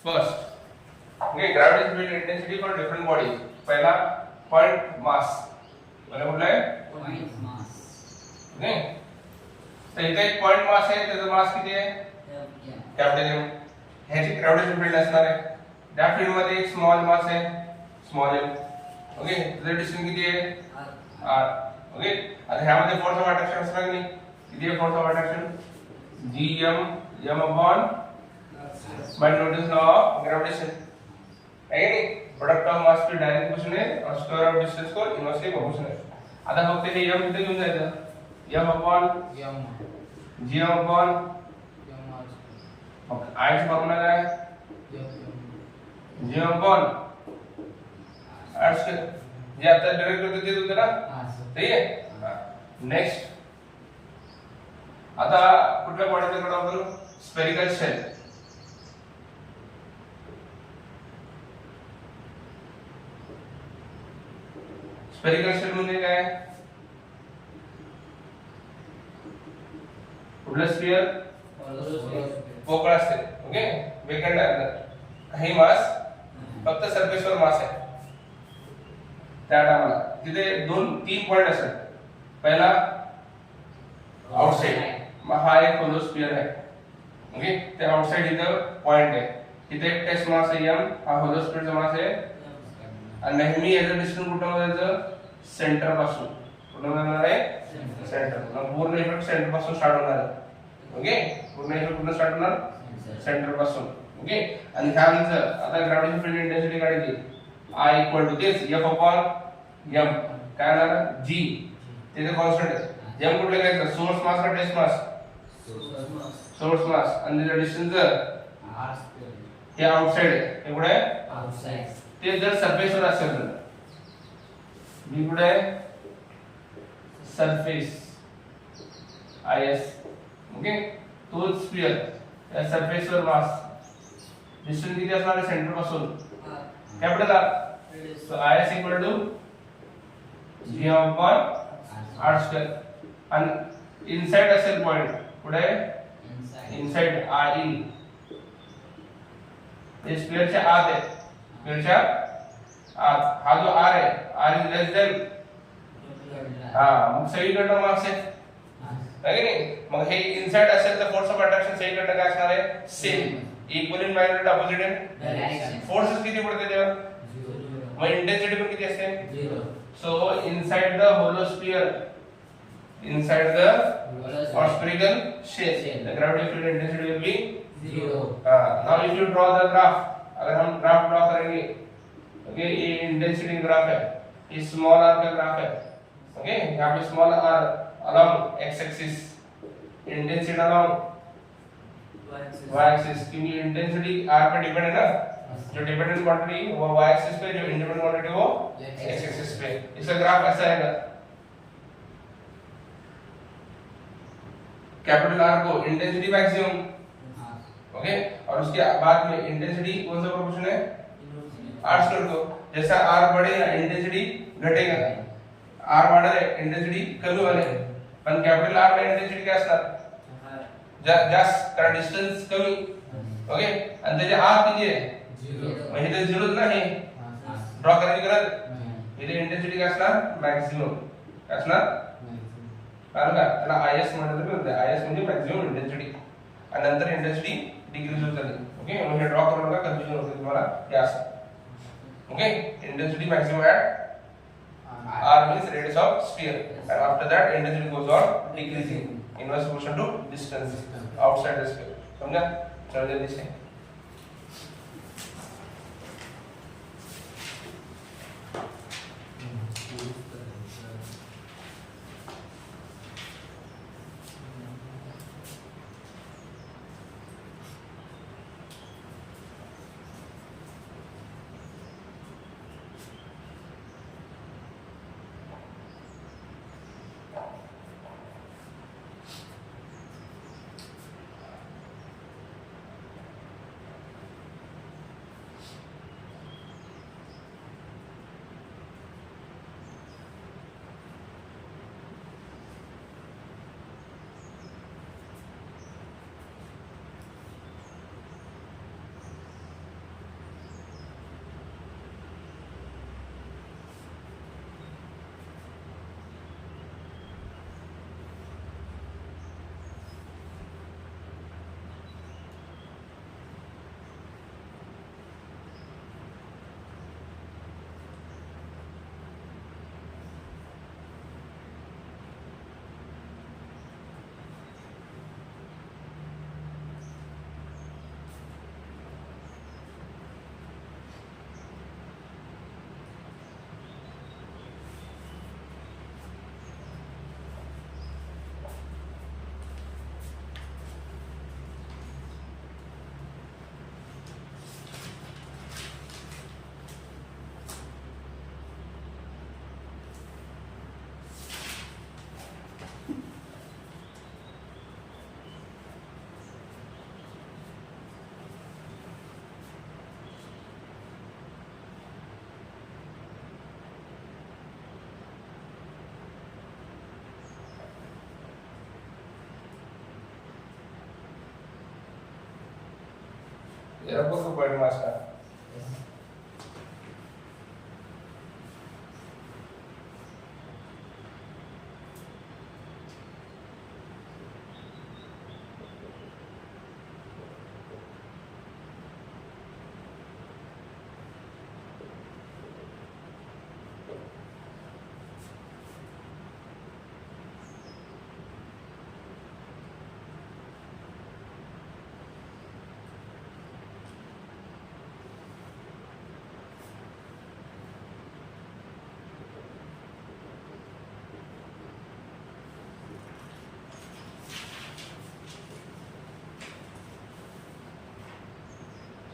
First, okay, gravitational field intensity for different bodies. पहला point mass. मला कुठला आहे? Point mass. Okay. तर इथे एक point mass आहे, त्याचा mass किती आहे? Capital M. ह्याची gravitational field असणार आहे. त्या field मध्ये एक small mass आहे, small m. Okay, त्याचा distance किती आहे? r. Okay. आता ह्यामध्ये force of attraction असणार नाही. किती आहे force of attraction? Gm m upon by Newton's law of gravitation. है कि नहीं? प्रोडक्ट ऑफ मास की डायरेक्ट क्वेश्चन है और स्क्वायर ऑफ डिस्टेंस को इनवर्सली प्रोपोर्शनल है. आता फक्त हे m किती घेऊन जायचं? m upon gm upon I ची फॉर्म्युला काय आहे? gm upon r square. जे आता डायरेक्ट करतो तेच होतं ना? सही है. नेक्स्ट आता कुठल्या बॉडीचा कडे आपण स्फेरिकल शेल. स्फेरिकल शेल म्हणजे काय? कुठलं स्फिअर? पोकळ असते. ओके, वेकंड आहे अंदर. काही मास फक्त सरफेसवर मास आहे. त्या टाइमला तिथे 2-3 पॉइंट असतात. पहिला आउटसाइड, हा एक होलो स्फिअर आहे. ओके, त्या आउटसाइड इथं पॉइंट आहे. इथे एक टेस्ट मास आहे m, हा होलो स्फिअरचा मास आहे. आणि नेहमी याचं डिस्टन्स कुठं मोजायचं? सेंटर पासून. कुठं मोजणार आहे? सेंटर. मग पूर्ण इफेक्ट सेंटर पासून स्टार्ट होणार आहे. ओके, पूर्ण इफेक्ट कुठं स्टार्ट होणार? सेंटर पासून. ओके, आणि ह्यानंतर आता ग्रॅव्हिटेशन फील्ड इंटेन्सिटी काढायची. I equal to this f upon m. काय होणार? g. तिथे कॉन्स्टंट आहे. m कुठले घ्यायचं? सोर्स मास का टेस्ट मास? सोर्स मास. आणि त्याचं डिस्टन्स हे आउटसाइड आहे. हे कुठे आहे? आउटसाइड. ते जर सरफेसवर असेल तर b कुठे आहे? Surface is. ओके, तो स्फिअर त्या सरफेसवर मास डिस्टन्स किती असणार आहे सेंटर पासून? Capital R. So is equal to gm upon r square. आणि इनसाइड असेल पॉइंट कुठे आहे? Inside r in. हे स्फिअरच्या आत आहे. स्फिअरच्या आत हा जो r आहे, r इज लेस देन, मग सगळीकडे मास आहे. है की नाही? मग हे इनसाइड असेल तर फोर्स ऑफ अट्रॅक्शन सगळीकडे काय असणार आहे? Same. Equal in magnitude opposite in direction. Forces किती पडते तेव्हा? मग इंटेन्सिटी पण किती असते? 0. So inside the hollow sphere, inside the or spherical shell, the gravity field intensity will be 0. Now if you draw the graph, अगर हम graph draw करेंगे, ओके, ये इंटेंसिटी ग्राफ है, ये स्मॉल r का ग्राफ है. ओके, यहाँ पे small r along x axis, intensity along y axis, क्योंकि इंटेंसिटी r पे डिपेंड है ना. जो डिपेंडेंट क्वांटिटी वो y axis पे, जो इंडिपेंडेंट क्वांटिटी वो x axis पे. इसका ग्राफ ऐसा आएगा. कैपिटल R को इंटेंसिटी मैक्सिमम, ओके, और उसके बाद में इंटेंसिटी कौन सा प्रोपोर्शन है? R स्क्वायर को. जैसा R बढ़ेगा इंटेंसिटी घटेगा. R वाढला इंटेंसिटी कमी होईल. पण कॅपिटल R ला इंटेंसिटी काय असणार? जास्त, कारण डिस्टन्स कमी. ओके, आणि त्याच्या आत किती आहे? 0. मग इथे 0 नाही. ड्रॉ करायची गरज. इथे इंटेंसिटी काय असणार? मॅक्सिमम. काय असणार? कारण का त्याला IS म्हटलं तरी होतं. IS म्हणजे मॅक्सिमम इंटेन्सिटी. आणि नंतर इंटेन्सिटी डिक्रीज होत जाते. ओके, मग हे ड्रॉ करून नका, कन्फ्युजन होते तुम्हाला. हे असं. Okay, intensity maximum at R means radius of sphere, and after that intensity goes on decreasing inverse proportion to distance outside the sphere. समझा? चलो जल्दी से. ये रखो तो पॉइंट मास का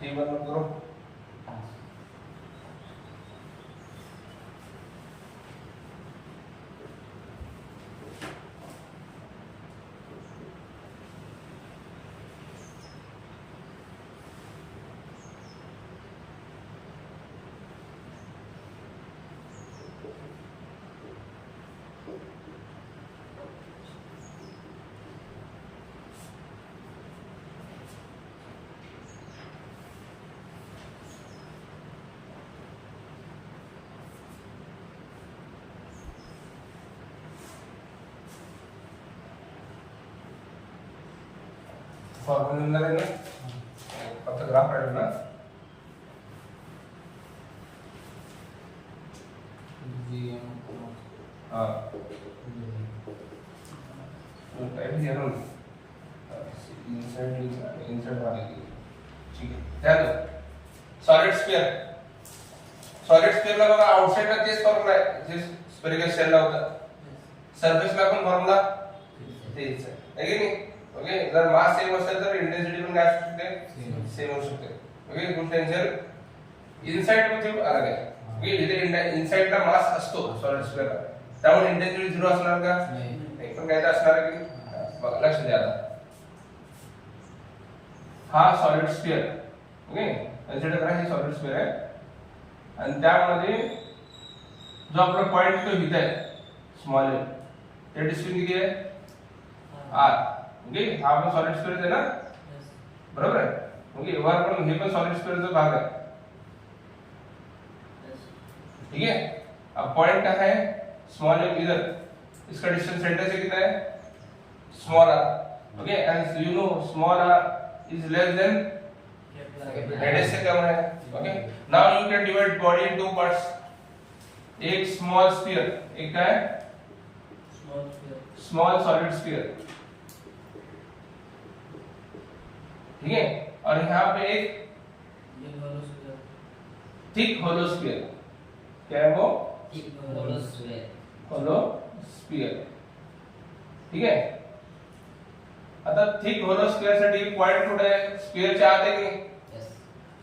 ठीक बंद करो फॉर्मूला है ना पता ग्राफ है ना हां तो टाइप दिया ना इंसर्ट वाले की ठीक है ध्यान दो सॉलिड स्फीयर ला बघा आउटसाइड ला तेच फॉर्म्युला आहे जे स्फेरिकल शेल ला होता सरफेस ला पण फॉर्म्युला तेच आहे की नाही ओके जर मास सेम असेल तर इंटेन्सिटी पण काय असू शकते सेम असू शकते ओके पोटेन्शियल इनसाइड मध्ये अलग आहे ओके इथे इनसाइड ला मास असतो सॉलिड स्फीयर ला त्यामुळे इंटेन्सिटी 0 असणार का नाही पण काय असणार आहे की बघा लक्ष द्या आता हा सॉलिड स्फीयर ओके कन्सिडर करा हे सॉलिड स्फीयर आहे आणि त्यामध्ये जो आपला पॉइंट तो इथे आहे स्मॉल आहे ते डिस्टन्स किती आहे r ओके हा पण सॉलिड स्फीयर आहे ना बरोबर आहे ओके वर पण हे पण सॉलिड स्फीयर चा भाग आहे ठीक है अब पॉइंट क्या है स्मॉल m इधर इसका डिस्टेंस सेंटर से कितना है small r okay and you know small r is less than radius से कम है okay now you can divide body in two parts एक स्मॉल स्फीयर एक क्या है स्मॉल सॉलिड स्फीयर ठीक है और यहाँ पे एक थिक होलो स्फीयर क्या है वो होलो स्फीयर ठीक है आता थिक होलो स्फीयर साठी पॉइंट कुठे आहे स्फीयरच्या आत आहे की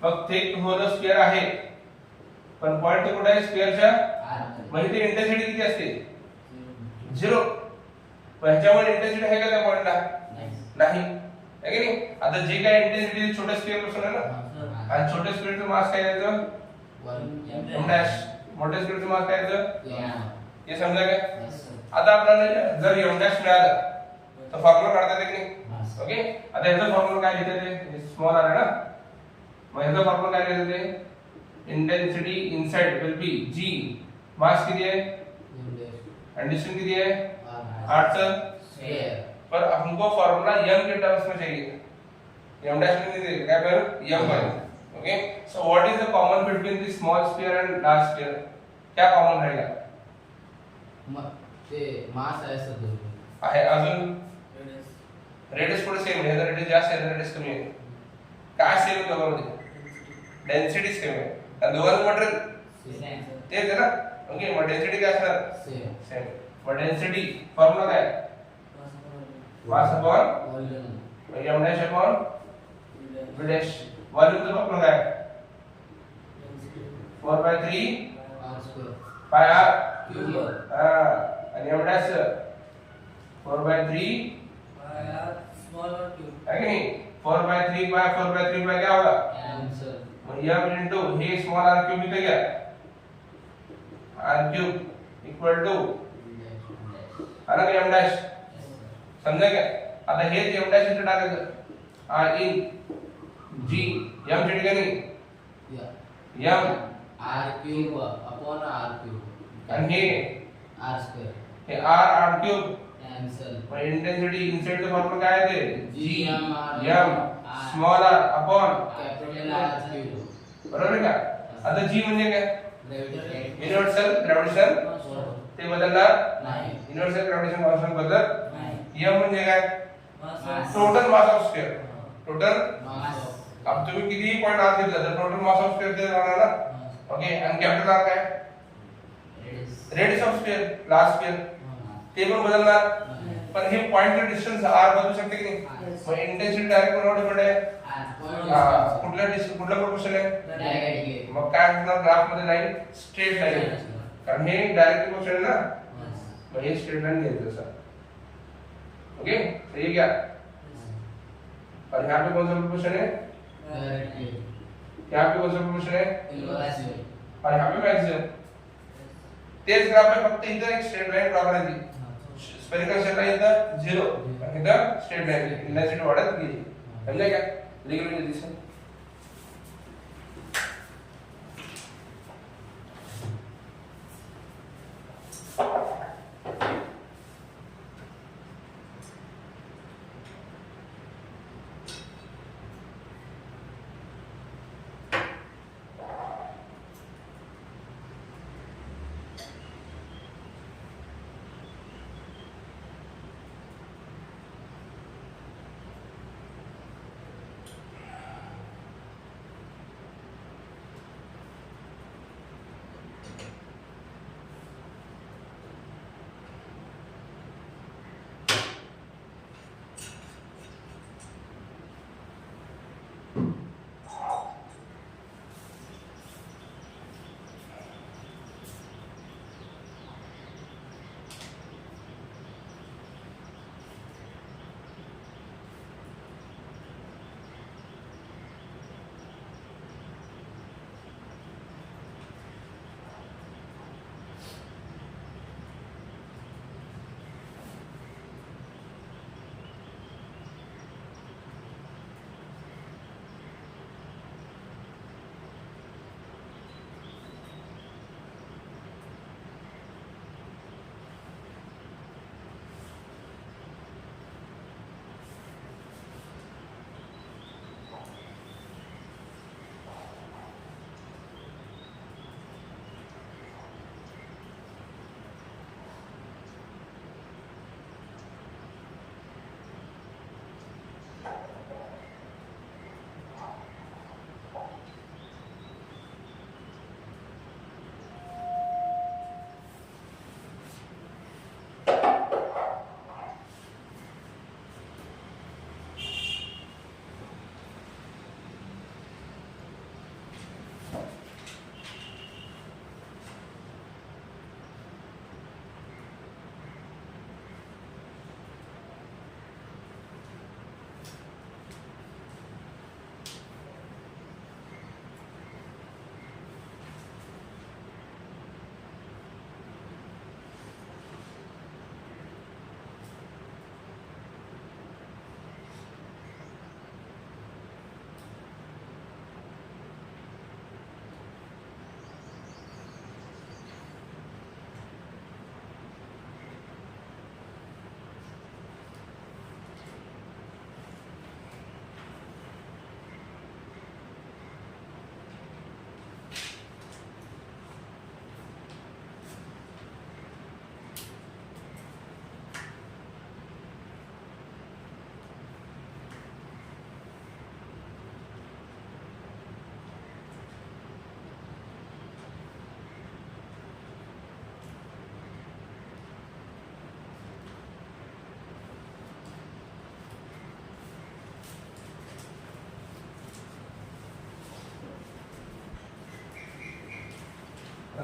मग थिक होलो स्फीयर आहे पण पॉइंट कुठे आहे स्फीयरच्या म्हणजे ती इंटेन्सिटी किती असते 0 पण ह्याच्यामुळे इंटेन्सिटी आहे का त्या पॉइंटला नाही है की नाही आता जे काय इंटेन्सिटी छोटे स्फीयर पासून आहे ना आणि छोटे स्फीयरचं मास काय यायचं m डॅश मोठे स्फीयरचं मास काय यायचं हे समजा काय आता आपल्याला जर m डॅश मिळालं तर फॉर्म्युला काढता येते की नाही ओके आता याचा फॉर्म्युला काय लिहिता येते स्मॉल r आहे ना मग याचा फॉर्म्युला काय लिहिता येते intensity inside will be g मास किती आहे एंड डिस्टेंस किती आहे r चा स्क्वायर पर हमको फॉर्मूला m के टर्म्स में चाहिए m डैश में नहीं क्या पर m पर okay so what is the common between the small sphere and large sphere क्या कॉमन रहेगा ते मास आहे सर आहे अजून रेडियस थोडं सेम आहे रेडियस जास्त आहे रेडियस कमी आहे काय सेम आहे दोघांमध्ये डेन्सिटी सेम आहे आणि दोघांचं मटेरियल तेच आहे ना ओके मग डेन्सिटी काय असणार सेम मग डेन्सिटी फॉर्म्युला काय mass upon volume m dash upon v dash volume का फॉर्मूला क्या है 4/3 r square pi r cube हां आणि m dash 4/3 pi r small और क्यूब है कि नहीं 4/3 pi 4/3 pi क्या होगा आंसर m into हे स्मॉल r क्यूब इथे क्या r क्यूब इक्वल टू अलग m डैश समझा क्या आता हेच m डॅश इथे टाकायचं r इन जी m चढ़ गया नहीं या m r cube upon r cube and हे r square r cube cancel और इंटेंसिटी इनसाइड द फॉर्मूला क्या है थे G m small r upon capital R cube बरोबर आहे का आता g म्हणजे काय gravitation युनिव्हर्सल ग्रॅव्हिटेशन ते बदलणार नाही युनिव्हर्सल ग्रॅव्हिटेशन कॉन्स्टंट बदलत नाही. m म्हणजे काय Mass. Total mass of sphere total mass of अब तुम्ही किती पॉइंट आत घेतला तर टोटल मास ऑफ स्फियर ते राहणार ना ओके आणि कॅपिटल आर काय radius of sphere last sphere ते पण बदलणार पण हे पॉइंटचं डिस्टन्स r बदलू शकते की नाही मग इंटेन्सिटी डायरेक्ट कोणावर डिपेंड आहे कुठल्या प्रोपोर्शन आहे directly मग काय असणार ग्राफ मध्ये लाईन स्ट्रेट लाईन कारण हे डायरेक्ट प्रोपोर्शन आहे ना मग हे स्ट्रेट लाइन घ्यायचं सर ओके सही है क्या और यहाँ पे कौन सा प्रोपोर्शन है directly यहाँ पे कौन सा प्रोपोर्शन है inversely और यहाँ पे मैक्सिमम तेज ग्राफ में फक्त इधर एक स्ट्रेट लाइन ड्रॉ करायची स्फेरिकल स्ट्रेट लाइन इधर 0 आणि इधर स्ट्रेट लाइन इंटेंसिटी वाढत गेली समझा क्या लिख लो जल्दी से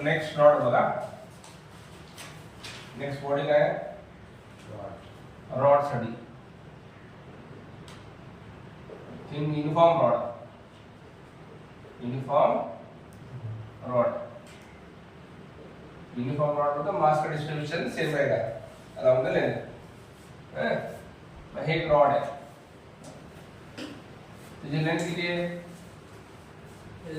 नेक्स्ट रॉड बघा नेक्स्ट बॉडी काय आहे रॉड साठी thing uniform rod uniform rod मतलब मास का डिस्ट्रीब्यूशन सेम रहेगा अलाउंग द लेंथ हे एक रॉड है त्याची लेंथ किती आहे L.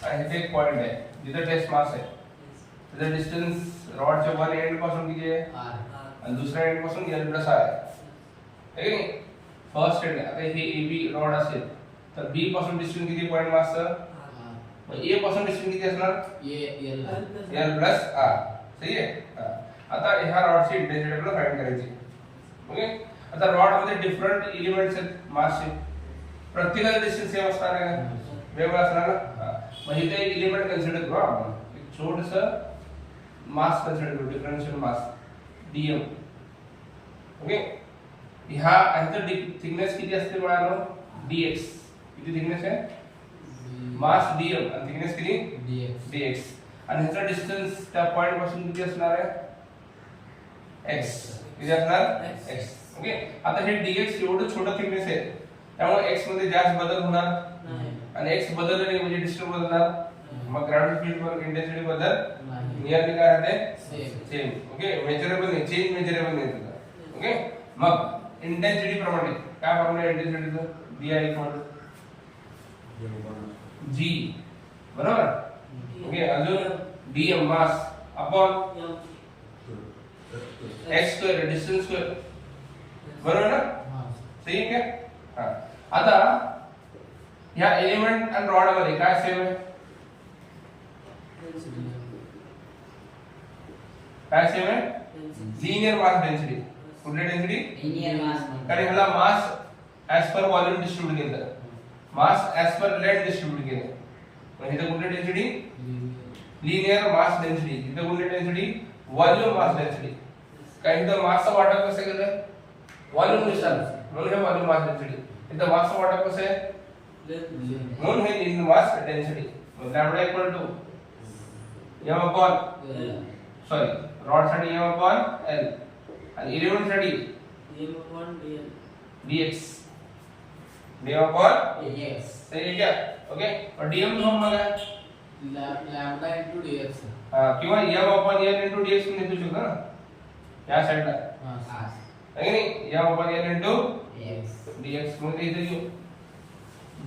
आणि इथे एक पॉइंट आहे जिथे टेस्ट मास आहे Yes. त्याचा डिस्टन्स रॉडच्या वन एंड पासून किती आहे R. R. आणि दुसऱ्या एंड पासून L प्लस R आहे है की नाही फर्स्ट एंड आता हे AB रॉड असेल तर B पासून डिस्टन्स किती पॉइंट मासचं R. मग A पासून डिस्टन्स किती असणार L. L प्लस R सही आहे आता ह्या रॉडची इंटेन्सिटी आपल्याला फाइंड करायची ओके आता रॉड मध्ये डिफरंट एलिमेंट्स आहेत मासचे प्रत्येकाचा डिस्टन्स सेम असणार आहे का वेगळा असणार ना मग इथे एक एलिमेंट कन्सिडर करू आपण एक छोटंसं मास कन्सिडर करू डिफरन्शियल मास dm ओके ह्याचं थिकनेस किती असते बाळांनो dx किती थिकनेस आहे मास dm आणि थिकनेस किती dx. dx आणि ह्याचा डिस्टन्स त्या पॉइंट पासून किती असणार आहे x किती असणार X. x ओके आता हे dx एवढं छोटं थिकनेस आहे त्यामुळे x मध्ये जास्त बदल होणार नाही. आणि x बदललं नाही म्हणजे डिस्टन्स बदलणार मग ग्रॅव्हिटी फील्ड वर इंटेन्सिटी बदल नाही. नियरली काय राहते Same. सेम ओके मेजरेबल नाही चेंज मेजरेबल नाही त्याचा ओके मग इंटेन्सिटी प्रमाणे काय फॉर्म्युला इंटेन्सिटीचं bi g बरोबर ओके अजून dm mass upon M. x square distance square बरोबर ना हा. सही आहे क्या हां आता ह्या एलिमेंट आणि रॉड मध्ये काय सेम आहे काय सेम आहे लिनियर मास डेन्सिटी कुठली डेन्सिटी Linear mass म्हणतात. कारण ह्याला मास ऍज पर व्हॉल्यूम डिस्ट्रीब्यूट केलं मास ऍज पर लेंथ डिस्ट्रीब्यूट केलं म्हणजे इथे कुठली डेन्सिटी लिनियर मास डेन्सिटी इथे कुठली डेन्सिटी व्हॉल्यूम मास डेन्सिटी कारण इथं मासचं वाटप कसं केलं व्हॉल्यूम नुसार म्हणून हे व्हॉल्यूम मास डेन्सिटी इथं मासचं वाटप कसं आहे Length. म्हणून हे लिनियर मास डेन्सिटी मग lambda equal to m upon L. Sorry rod साठी m अपॉन l आणि एलिमेंट साठी M upon dl. dx dm upon dx. सही है क्या ओके और dm फॉर्म में है Lambda into dx. किंवा m upon l into dx पण लिहू शकतो ना या साइडला हा. है की नाही m upon l into dx. dx मग इथे लिहू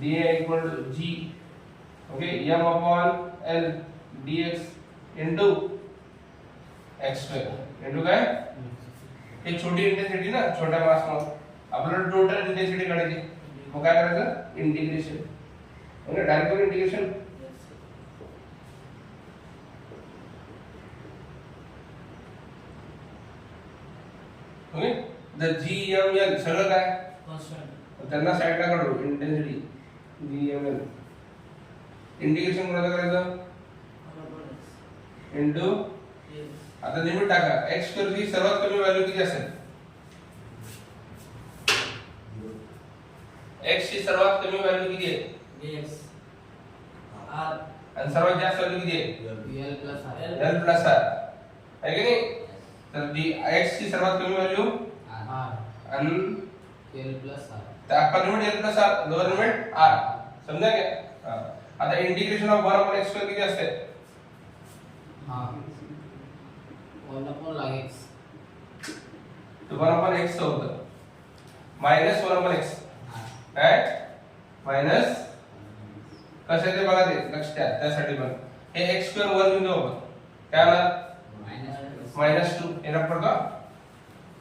dA equal to g okay m upon l dx into x square into काय हे छोटी इंटेन्सिटी ना छोट्या मास मग आपल्याला टोटल इंटेन्सिटी काढायची मग काय करायचं integration okay direct integration okay the G M L सगळं काय Constant. त्यांना साईडला काढू intensity G M L integration कोणाचं करायचं 1 upon x. Into Yes. आता लिमिट टाका x स्क्वेअर ची सर्वात कमी व्हॅल्यू किती असेल x ची सर्वात कमी व्हॅल्यू किती आहे dx. R. आणि सर्वात जास्त व्हॅल्यू किती आहे L plus R. l plus r आहे की नाही तर डी x ची सर्वात कमी व्हॅल्यू R. आणि L plus R. त्या upper limit l plus r lower limit r समजा क्या हां. आता integration of 1 upon x square किती असते हा. 1 upon log x. तो 1 अपॉन x होतं मायनस 1 अपॉन x हा. काय मायनस कसं आहे ते बघा ते लक्ष द्या त्यासाठी पण हे x स्क्वेअर वर घेऊन जाऊ आपण काय आला Minus. मायनस 2 येणार पडतो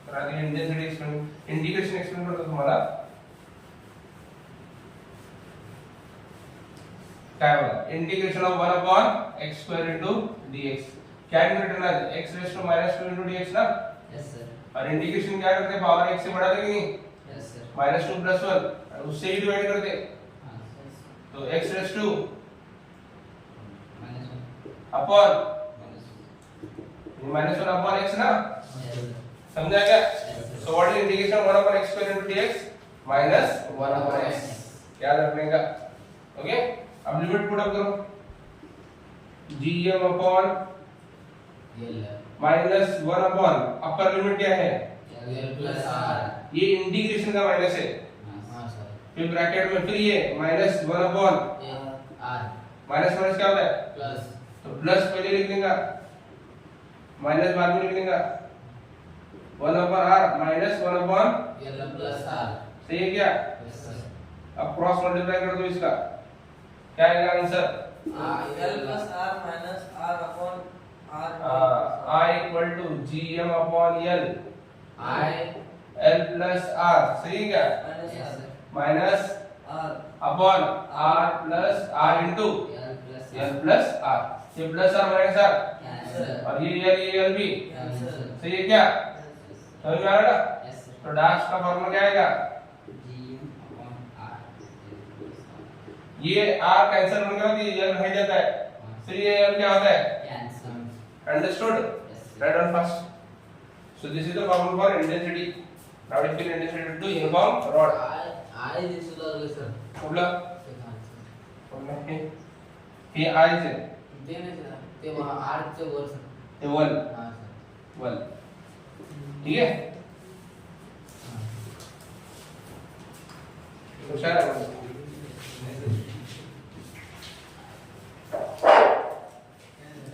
तर आधी इंटेन्सिटी एक्सप्लेन इंटिग्रेशन एक्सप्लेन करतो तुम्हाला काय बघा integration of 1 upon x square into dx क्या रिटर्न है x raise to -2 into dx ना Yes sir. और इंटीग्रेशन क्या करते हैं पावर x से बढ़ा देंगे नहीं Yes sir. -2 + 1 और उससे ही डिवाइड करते हैं हाँ. तो x raise to Minus 1. Upon Minus 1. -1 upon x ना Yes sir. समझा क्या Yes sir. So what is integration 1 upon x square into dx -1 upon x याद रखने का ओके अब लिमिट पुट अप करो gm अपॉन L. -1 अपॉन अपर लिमिट क्या है L plus R. ये इंटीग्रेशन का माइनस है हाँ sir. फिर ब्रैकेट में फिर ये -1 अपॉन R माइनस माइनस क्या होता है plus तो प्लस पहले लिख देगा माइनस बाद में लिख देगा 1 upon r -1 upon L plus R. सही है क्या Yes sir. अब क्रॉस मल्टीप्लाई कर दो इसका, क्या आएगा answer? L plus R minus R upon R. I equal to GM upon L, I L plus R, सही है क्या? Minus yes R. sir. Minus R. Upon R plus R into L plus L plus R, ये plus R minus R, cancel. और ये L भी, Cancel. सही है क्या? Yes. समझ में आ रहा है? Yes sir. तो डैश का फॉर्मूला क्या आएगा? GM upon R. ये R कैंसिल होने के बाद ये L रह जाता है, फिर ये L क्या होता है? Cancel. Understood? Yes sir. Right on first. So this is the formula for intensity. Now if you intensity to uniform rod. I दिसलं सर. कुठला? ते cancel. कुठला हे I चे ते नाही सर. ते R च्या वर सर. ते 1 हां सर. 1, ठीक है? होशियार है.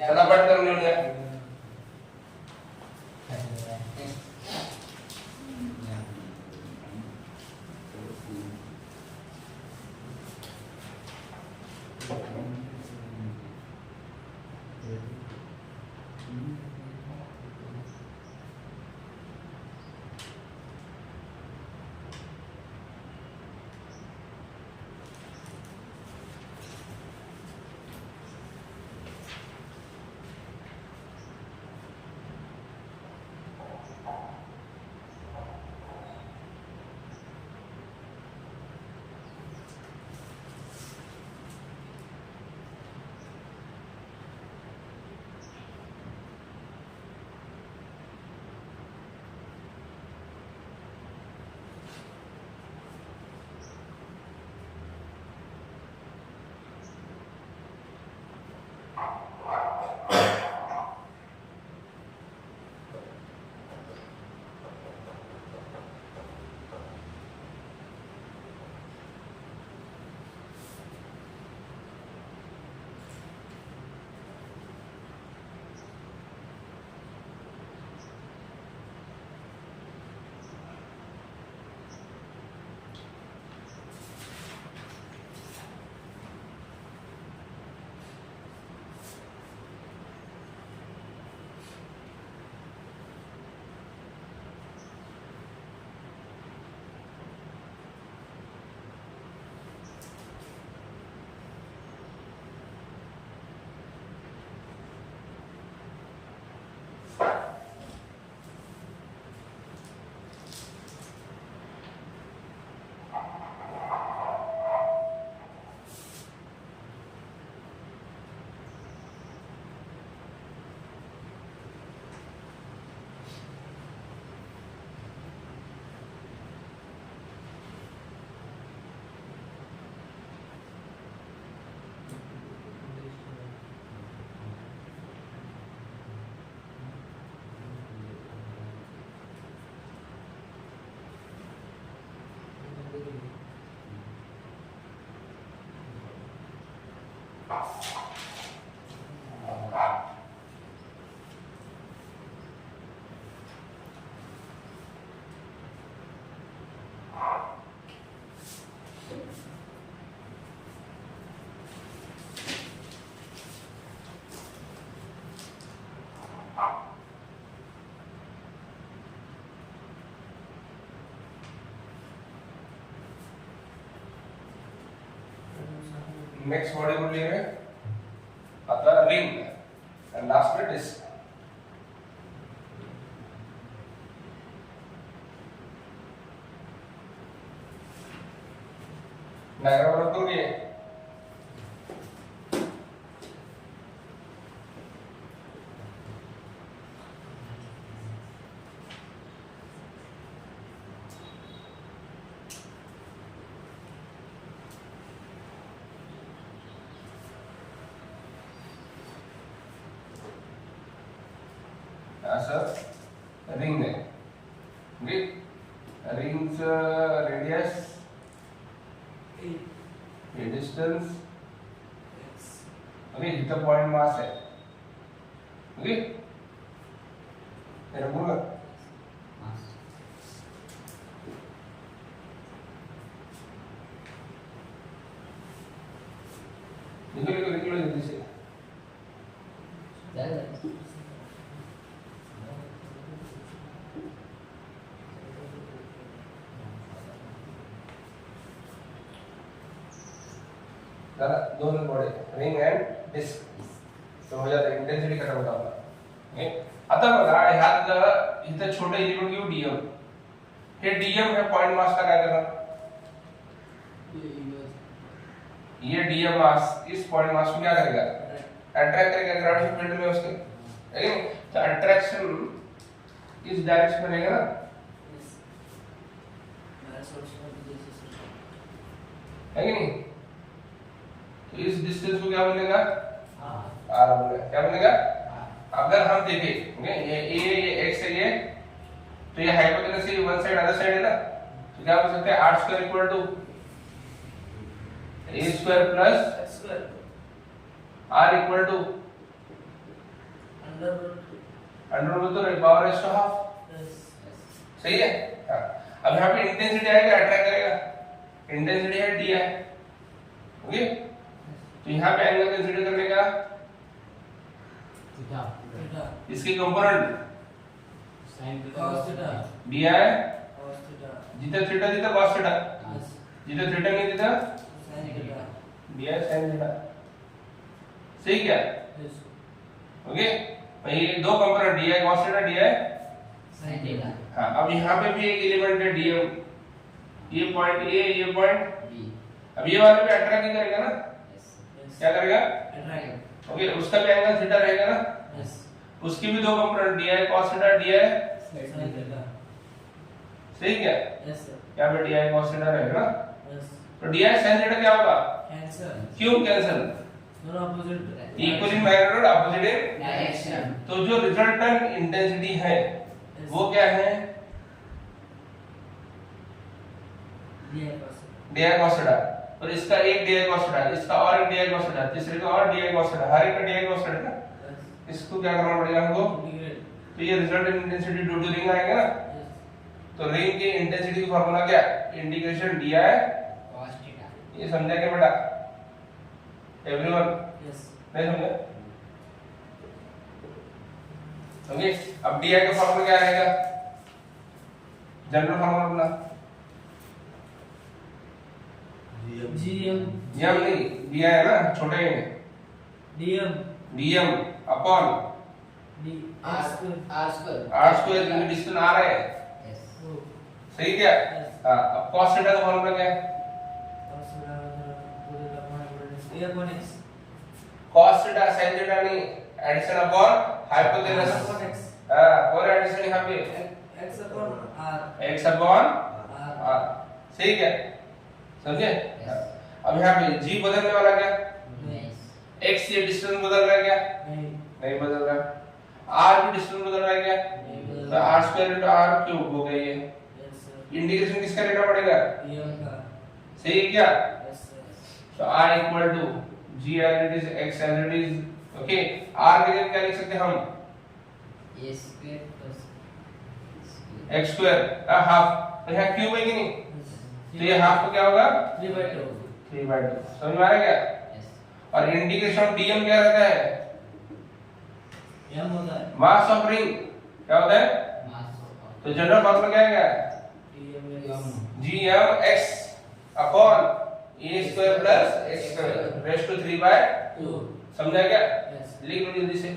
फटाफट कर लिया. Next what I would leave the ring, and last bit is diagram of the as a ring है, okay? Rings radius, a distance, okay? जितना point mass है, okay? तेरा बोला लिखो लिखो लिख लो जल्दी से। जरा दोनों बॉडी रिंग एंड डिस्क तो हो जाता है, इंटेंसिटी खत्म होता है। ओके आता बघा ह्यात इथं छोटे एलिमेंट घेऊ डीएम, हे डीएम है पॉइंट मास का काय करणार, ये डीएम मास इस पॉइंट मास को क्या करेगा, अट्रैक्ट करेगा ग्रेविटेशनल फील्ड में उसके, है ना। तो अट्रैक्शन इस डायरेक्शन में रहेगा ना, है कि नहीं। तो इस डिस्टेंस को क्या बनेगा, आर बनेगा। क्या बनेगा, अगर हम देखें ये एक्स है ये, तो ये हाइपोटेनस से वन साइड अदर साइड है ना, तो क्या बोल सकते हैं R square equal to A square plus R equal to under root तो पावर रेस्ट टू हाफ। सही है। हाँ। अब यहाँ पे इंटेंसिटी आएगा, अट्रैक्ट करेगा, इंटेंसिटी है डी है। ओके तो यहाँ पे एंगल कंसीडर करने का इसके कंपोनेंट sin डी है, जितना थीटा जितना cos थीटा, जितना थीटा नहीं जितना डी है sin थीटा। सही क्या, ओके भाई दो कंपोनेंट डी है cos थीटा, डी है sin थीटा। हाँ अब यहाँ पे भी एक एलिमेंट है डीएम, ये पॉइंट ए ये पॉइंट बी। अब ये वाले पे अट्रैक्ट नहीं करेगा ना, क्या करेगा, ओके उसका भी एंगल थीटा रहेगा ना, उसकी भी दो कंपोनेंट डी है cos थीटा, डी है सही क्या, यहाँ पे डी है cos थीटा रहेगा ना, तो डी है sin थीटा क्या होगा, क्यों cancel, equal in magnitude opposite in direction. तो जो रिजल्टेंट इंटेंसिटी है वो क्या है, डी है cos थीटा, और इसका एक डी है cos थीटा, इसका और एक डी है cos थीटा, तीसरे का और डी है cos थीटा, हर एक का डी है cos थीटा ना, इसको क्या करना पड़ेगा हमको, तो ये resultant intensity due to ring आएगा ना, तो रिंग की इंटेंसिटी का फार्मूला क्या, इंटीग्रेशन डी है cos थीटा। ये समझा क्या बेटा, एवरीवन नहीं समझा, ओके। अब डी का फार्मूला क्या रहेगा, जनरल फार्मूला अपना यम नहीं दिया है ना, छोटे में DM upon r square R square क्योंकि डिस्टेंस आ रहा है, सही क्या। हाँ अब cos थीटा का फार्मूला क्या है, cos थीटा sin थीटा नहीं, एडिशन अपॉन हाइपोटेनस, हां और एडिशन यहां पे x अपॉन r, सही क्या, समझे। अब यहां पे g बदलने वाला क्या, x ये डिस्टेंस बदल रहा है क्या, नहीं बदल रहा, r भी डिस्टेंस बदल रहा है क्या, तो r square into r cube हो गया ये, इंटीग्रेशन किसका लेना पड़ेगा, सही है क्या, तो r equal to g as it is x as it is, okay r के लिए क्या लिख सकते हैं हम, a square plus x square का हाफ, तो यहाँ क्यूब है कि नहीं, तो ये हाफ को क्या होगा 3/2, समझ में आ रहा है क्या। और इंटीग्रेशन डीएम क्या रहता है, मास ऑफ रिंग क्या होता है, तो जनरल फॉर्मूला क्या है, gm x upon a square plus x square raise to 3/2, समझा क्या, लिख लो जल्दी से।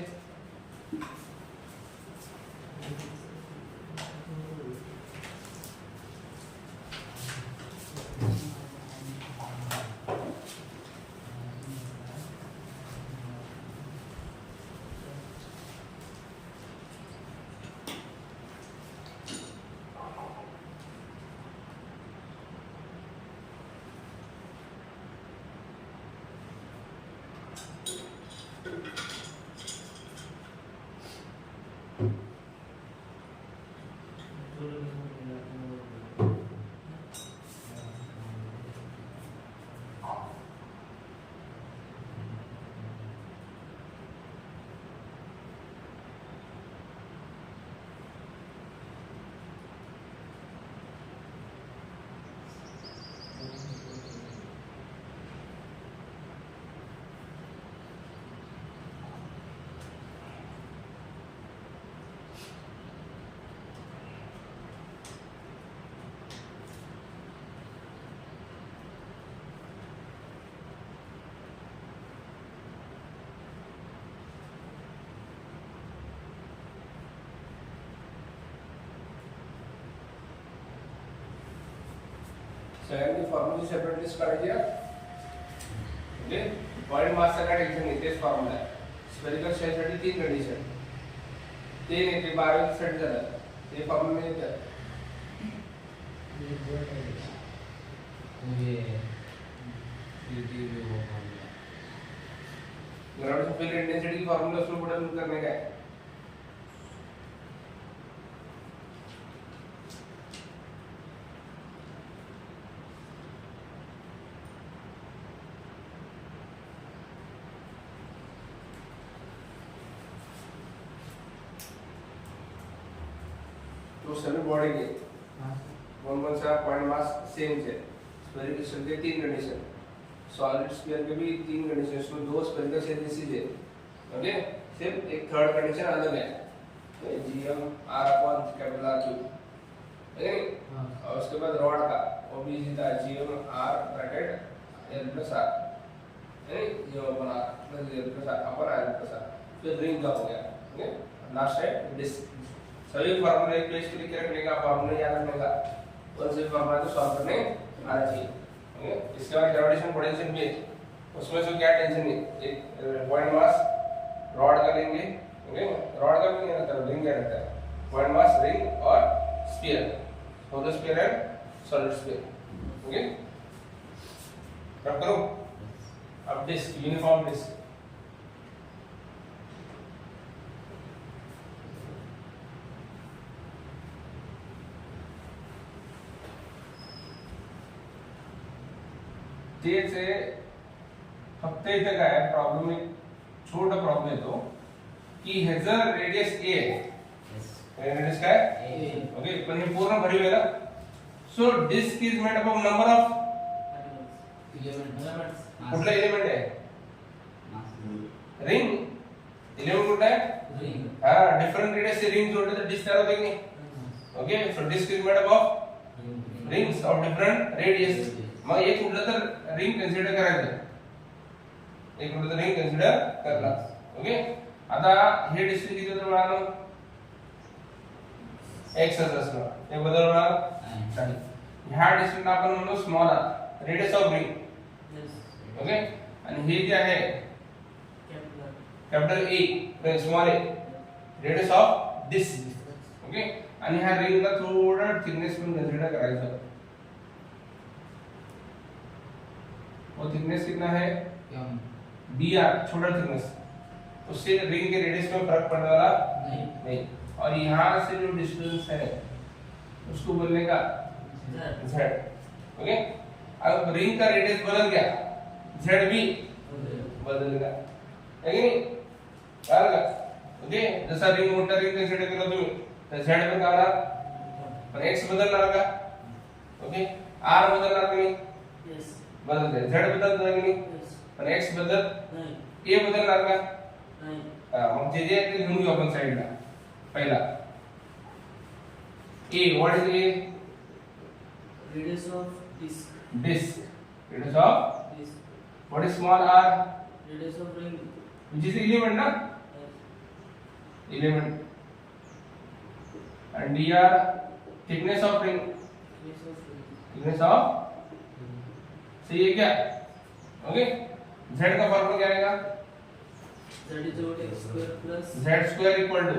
सगळ्यांनी फॉर्म्युला सेपरेट लिस्ट काढायची आहे. ओके, पॉइंट मासचा काय टेन्शन नाही, तेच फॉर्म्युला आहे. स्फेरिकल शेलसाठी 3 कंडिशन, ते नाही ते 12 सेट झालं, ते फॉर्म्युला नाही येतात. ग्राउंड फील्ड इंटेंसिटी की फॉर्मूला उसमें पुट करने का है. तो सभी बॉडी के कौन सा पॉइंट मास सेम है. स्फेरिकल शेल के 3 कंडीशन, सॉलिड स्फीयर के भी 3 कंडीशन, इसमें 2 स्फेरिकल शेल जैसी है. ओके, सिर्फ एक थर्ड कंडीशन अलग है, तो GM R upon capital R cube है. और उसके बाद रॉड का वो भी इसी था, GM R bracket L plus R है, GM upon R plus L plus R upon R plus R. फिर रिंग का हो गया. ओके, लास्ट है डिस्क. सभी फार्मूले एक पेज पे लिख के रखने का, फार्मूले याद रखने का, और सभी फार्मूला को सॉल्व करने आना चाहिए. ओके, इसके बाद ग्रेविटेशन पोटेंशियल भी है, उसमें से क्या टेंशन नहीं. एक पॉइंट मास रॉड का लेंगे. ओके, रॉड का भी नहीं रहता, रिंग का रहता है. पॉइंट मास रिंग और sphere, solar sphere and solid sphere. Okay, रब करो. अब डिस्क, यूनिफॉर्म डिस्क. ते से फक्त इथे काय प्रॉब्लेम, एक छोटा प्रॉब्लेम येतो की ह्याचं रेडियस ए आहे. रेडियस काय? ओके, पण हे पूर्ण भरीव आहे ना. So disc is made up of number of कुठला एलिमेंट आहे? रिंग. एलिमेंट कुठला आहे? हा, डिफरंट रेडियस से रिंग जोडले तर डिस्क तयार होते की नाही. Okay, so disc is made up of rings of different radius. मग एक कुठलं तर रिंग कन्सिडर करायचं, एक कुठलं तर रिंग कन्सिडर करणार. ओके, आता हे डिस्क किती होतं मिळालं? x असणार, ते बदलणार नाही. ह्या डिस्टन्सला आपण म्हणतो small R, radius of ring. Okay, आणि हे जे आहे capital A small A, radius of disc. Okay, आणि ह्या रिंगला थोडं थिकनेस पण कन्सिडर करायचं. और थिकनेस कितना है? बी आर, छोटा थिकनेस, उससे रिंग के रेडियस में फर्क पड़ने वाला नहीं. और यहाँ से जो डिस्टेंस है उसको बोलने का z. ओके, अब रिंग का रेडियस बदल गया, z भी बदलेगा, है कि नहीं? बदल गया. ओके, जसा रिंग मोठा रिंग कन्सिडर केला तुम्ही तर z पण काय होणार, पण x बदलणार का? ओके, r बदलणार की नाही? बदलते. z बदलत नाही, पण x बदलत नाही. a बदलणार का? नाही. मग जे आहे ते घेऊन घेऊ आपण साइडला. पहिला a, what is a? Radius of disk. Disk. Radius of Disk. what is small r? Radius of ring. Which is element na? Element. And dr, thickness of ring. Radius of ring. Thickness of, सही है क्या? Okay, z का formula क्या आएगा? Z is equal to x square plus z square equal to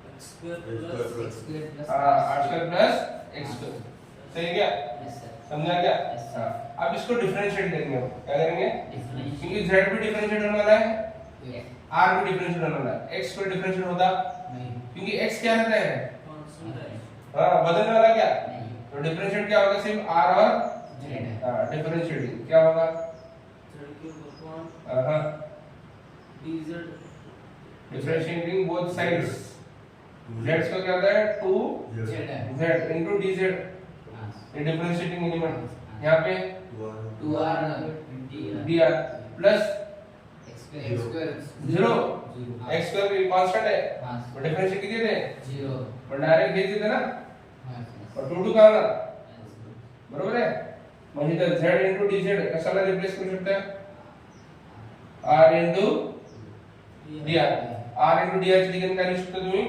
x square plus r square plus x square. सही है क्या? समझा क्या? अब इसको डिफरेंशिएट करेंगे हम. क्या करेंगे? क्योंकि z भी डिफरेंशिएट होने वाला है, r भी डिफरेंशिएट होने वाला है. x को डिफरेंशिएट होता नहीं, क्योंकि x क्या रहता है? constant है. हाँ, बदलने वाला क्या? तो डिफरेंशिएट क्या होगा? सिर्फ r और डिफरेंशिएटिंग क्या होगा? Z cube upon हाँ, dz. Differentiating both sides. z को क्या होता है? 2z into dz. ये डिफरेंशिएटिंग एलिमेंट. यहाँ पे 2r dr plus x square 0. x square भी कांस्टेंट है, हाँ. तो डिफरेंशिएट किती थे? 0. पण डायरेक्ट घेत देते ना, हाँ. और 2 का आला. बरोबर आहे. मग इथं z into dz कशाला रिप्लेस करू शकता? r into dr. r into dr ची ठिकाणी काय लिहू शकता तुम्ही?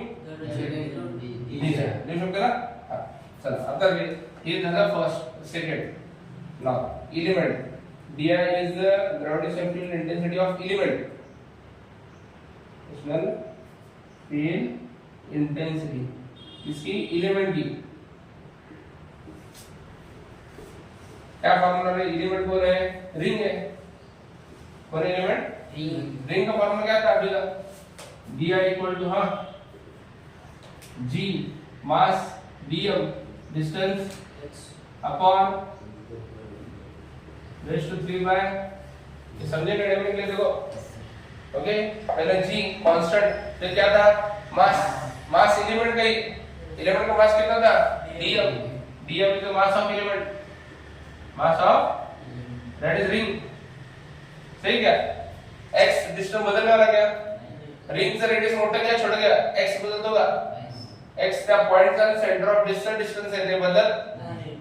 dz लिहू शकता ना. हां, चला आता हे झालं first. Second now element di is the gravitational field intensity of element, gravitational field intensity इसकी एलिमेंट की क्या फार्मूला है? एलिमेंट कौन है? रिंग है। कौन है एलिमेंट? रिंग का फार्मूला क्या था अभी का? di इक्वल टू हाँ g mass dm distance upon raise to 3 by, ये समझे एकेडमिक के लिए देखो। ओके, पहले g कांस्टेंट, तो क्या था? मास एलिमेंट का ही, एलिमेंट का मास कितना था? dm is the mass of element, mass of that is ring. सही क्या? x डिस्टेंस बदलने वाला क्या? रिंग से रेडियस मोटा गया छोटा गया, x बदल दोगा। x का पॉइंट का सेंटर ऑफ डिस्टेंस है, ये बदल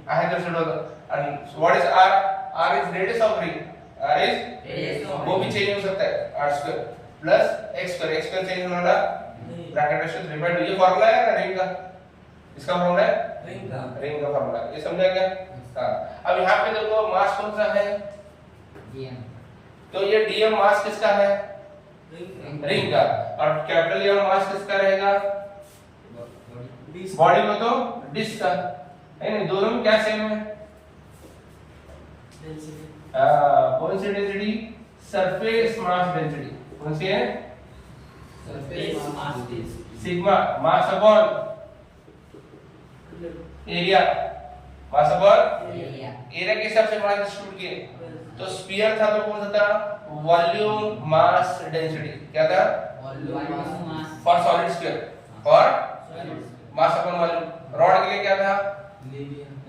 आहे तर सोडवतो। and what is r is radius of ring, r is Radius of वो भी चेंज हो सकता है, r square plus x square change होने वाला ब्रैकेट में 3 बाय 2, ये फार्मूला है ना रिंग का, इसका फार्मूला है रिंग का फार्मूला, ये समझा क्या? हां, अब यहाँ पे देखो मास कौन सा है? dm, तो ये dm मास किसका है? रिंग का। और कैपिटल m मास किसका रहेगा? बॉडी में तो डिस्क का है ना, दोनों में क्या सेम है? कौन सी डेंसिटी? Surface mass density. कौन सी है? surface mass sigma mass upon area, mass upon area, area के हिसाब से मास डिस्ट्रीब्यूट किए। तो स्फीयर था तो कौन सा था? Volume mass density. क्या था? volume mass, for solid sphere और मास अपॉन वॉल्यूम। रॉड के लिए क्या था?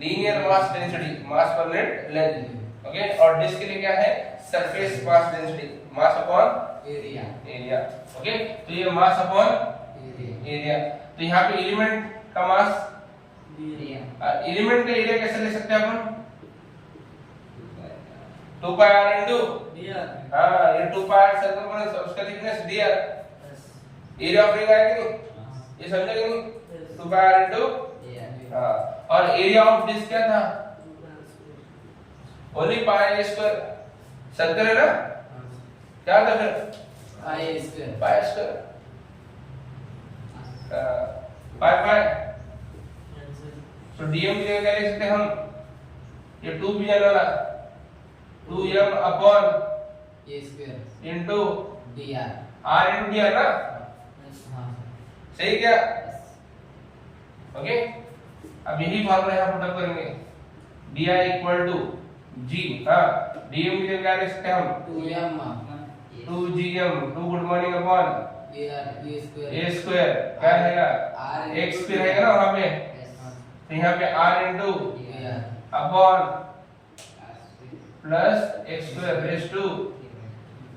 लीनियर मास डेंसिटी, मास पर यूनिट लेंथ। ओके, और डिस्क के लिए क्या है? Surface mass density, mass upon area, area. Okay, तो ये मास अपॉन area, एरिया। तो यहाँ पे एलिमेंट का मास, area, एलिमेंट का एरिया कैसे ले सकते हैं अपन? 2 पाई r इनटू, हां ये 2 पाई r सर्कल बना, उसका thickness dr, area of ring आएगा नहीं, ये समझे कि नहीं? 2 पाई r इनटू, area, हां, और एरिया ऑफ डिस्क क्या था? ओनली पाई स्क्वायर, सर्कल है ना, क्या था फिर? pi square, पाई स्क्वायर, पाई तो dm की जगह क्या लिख सकते हैं हम? ये 2 भी जाने वाला 2m upon a square, into dr, r into dr ना, हाँ, सही क्या? ओके, अब यही फार्मूला यहाँ पुट अप करेंगे, di इक्वल टू g, हाँ dm की जगह क्या लिख सकते हैं हम? 2m, 2gm, 2 good morning upon a square, a square, क्या रहेगा? x भी रहेगा ना वहाँ पे, तो यहाँ पे r into dr, upon plus x square raise to,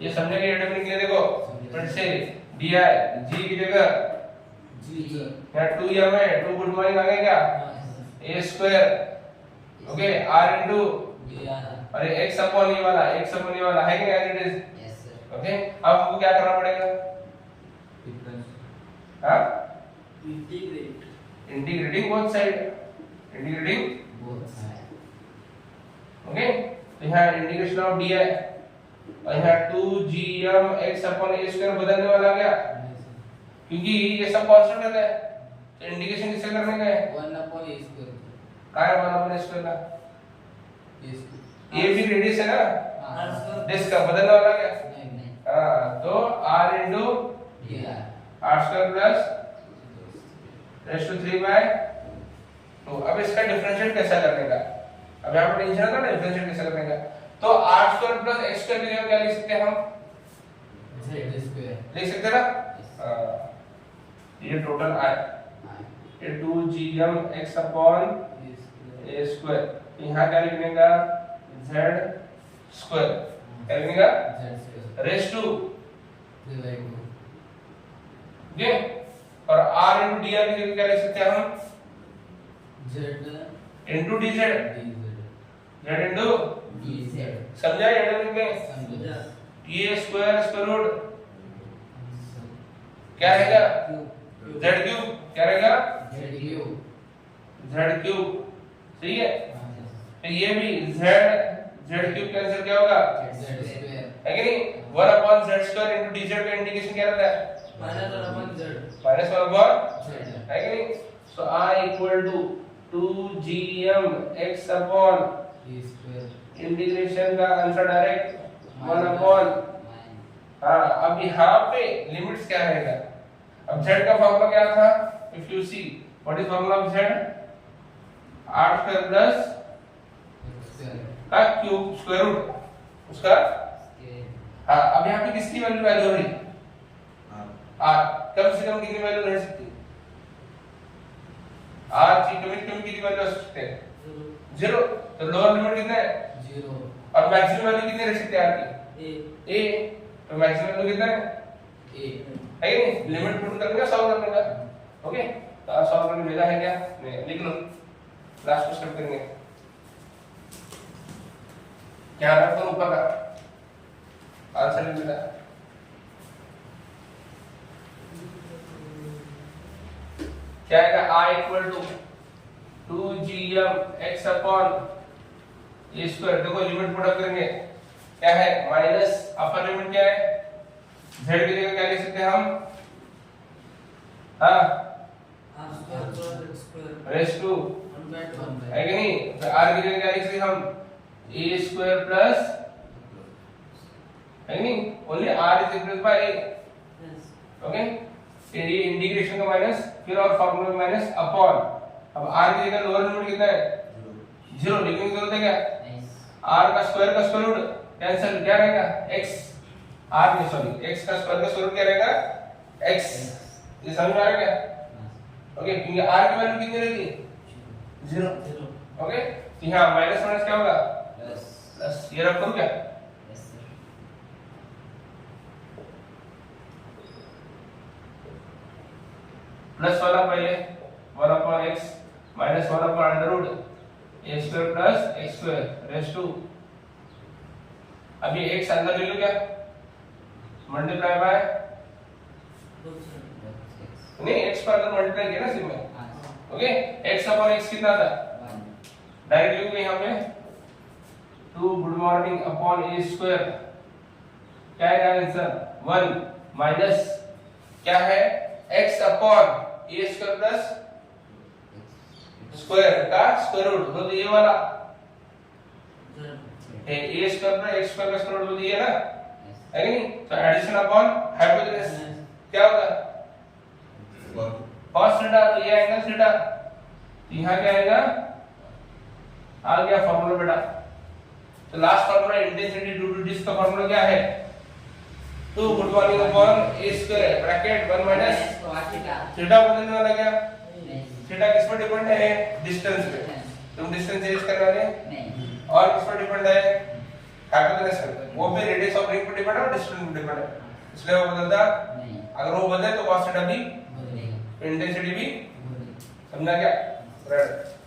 ये समझने के लिए के लिए देखो फिर से di g की जगह g, यहाँ 2m है, 2 गुड मॉर्निंग आ गया क्या? a square, okay, r into dr, और ये x अपॉन ये वाला है कि नहीं? As it is. yes sir, okay, अब हमको क्या करना पड़ेगा? हाँ, integrating both side, integrating, both side, okay, तो यहाँ इंटीग्रेशन ऑफ di और यहाँ 2gm x upon a square बदलने वाला क्या? क्योंकि ये सब कांस्टेंट रहता है, तो इंटीग्रेशन किससे करने का है? 1 upon a square, काय 1 अपॉन a स्क्वायर का? a square, a भी रेडियस है ना, हाँ, डिस्क का बदलने वाला क्या? नहीं, हाँ, तो r into dr, r square plus raise to 3 by 2। अब इसका डिफरेंशिएट कैसे करने का? अब यहाँ पे टेंशन है ना डिफरेंशिएट कैसे करने का? तो r square plus x square की जगह क्या लिख सकते हैं हम? z square, लिख सकते हैं ना? हाँ, ये टोटल आए, ये 2gm x upon a square, यहाँ क्या लिखने का? z स्क्वायर, क्या लिखने का? z square, raise to, 3 by 2, okay, और r इनटू dr की जगह क्या लिख सकते हैं हम? z into dz, z into, dz, समझा ये एडमिन में? समझा, a स्क्वायर स्क्वायर रूट क्या रहेगा? z क्यूब, क्या रहेगा? z cube, z क्यूब, सही है? तो ये भी z क्यूब कैंसिल क्या होगा Z square है कि नहीं 1/z² into dz का इंडिकेशन क्या रहता है minus 1 upon z. -1 upon Z है कि नहीं सो I equal to 2gm x upon E square integration का आंसर डायरेक्ट 1 upon हाँ अब यहाँ पे लिमिट्स क्या रहेगा अब z का फॉर्मूला क्या था if you see what is formula of z r² plus X square का क्यूब स्क्वायर रूट उसका हाँ अब यहाँ पे किसकी वैल्यू हो रही r कम से कम कितनी वैल्यू रह सकती है r की कम कितनी वैल्यू हो सकते हैं 0 तो लोअर लिमिट कितना है 0 और मैक्सिमम वैल्यू कितनी रह सकती है r की A. a तो मैक्सिमम वैल्यू कितना है A है कि नहीं लिमिट पुट करने का सॉल्व करने का ओके तो सॉल्व करने मिला है क्या नहीं लिख लो लास्ट को स्टेप करेंगे क्या रखो ऊपर का आंसर नहीं मिला क्या आएगा i equal to 2gm x upon a square देखो लिमिट पुट करेंगे क्या है माइनस अपर लिमिट क्या है z की जगह क्या लिख सकते हैं हम हाँ R square plus x square. Raise to 1/2. है कि नहीं तो r की जगह क्या लिख सकते हैं हम a स्क्वायर प्लस है कि नहीं only r is equal bye a Yes. Okay ये इंटीग्रेशन का माइनस फिर और फार्मूला में माइनस अपॉन अब r की जगह लोअर लिमिट कितना है 0 लिखने की जरूरत है क्या r का स्क्वायर रूट कैंसिल क्या रहेगा x r नहीं सॉरी x का स्क्वायर रूट क्या रहेगा x ये समझ में आ रहा है क्या ओके क्योंकि r की वैल्यू कितनी रहती है 0 0. ओके तो यहाँ माइनस माइनस क्या होगा plus प्लस ये रख करूँ क्या yes sir प्लस वाला पहले 1 upon x minus 1 upon under root a square plus x square raise to अभी x अंदर ले लो क्या मल्टीप्लाई बाय नहीं x पर अंदर मल्टीप्लाई किया ना simple okay x upon x कितना था डायरेक्ट लिखोगे यहाँ पे 2 good morning upon a square क्या है आंसर 1 माइनस क्या है x upon a square plus square का स्क्वायर रूट तो ये वाला है a square plus x square का स्क्वायर रूट तो ये ना है कि नहीं तो एडिशन अपॉन हाइपोटेनस क्या होगा cos थीटा तो ये एंगल थीटा तो यहाँ क्या आएगा आ गया फार्मूला बेटा तो last formula intensity due to disc का फार्मूला क्या है 2 good morning upon a square bracket 1 minus theta बदलने वाला क्या थीटा किस पर डिपेंड है डिस्टेंस पे तुम डिस्टेंस चेंज करने वाले और किस पर डिपेंड है हाइपोटेनस पर वो भी रेडियस ऑफ रिंग पर डिपेंड है और डिस्टेंस पर डिपेंड है इसलिए वो बदलता अगर वो बदले तो cos थीटा भी इंटेंसिटी भी समझा क्या राइट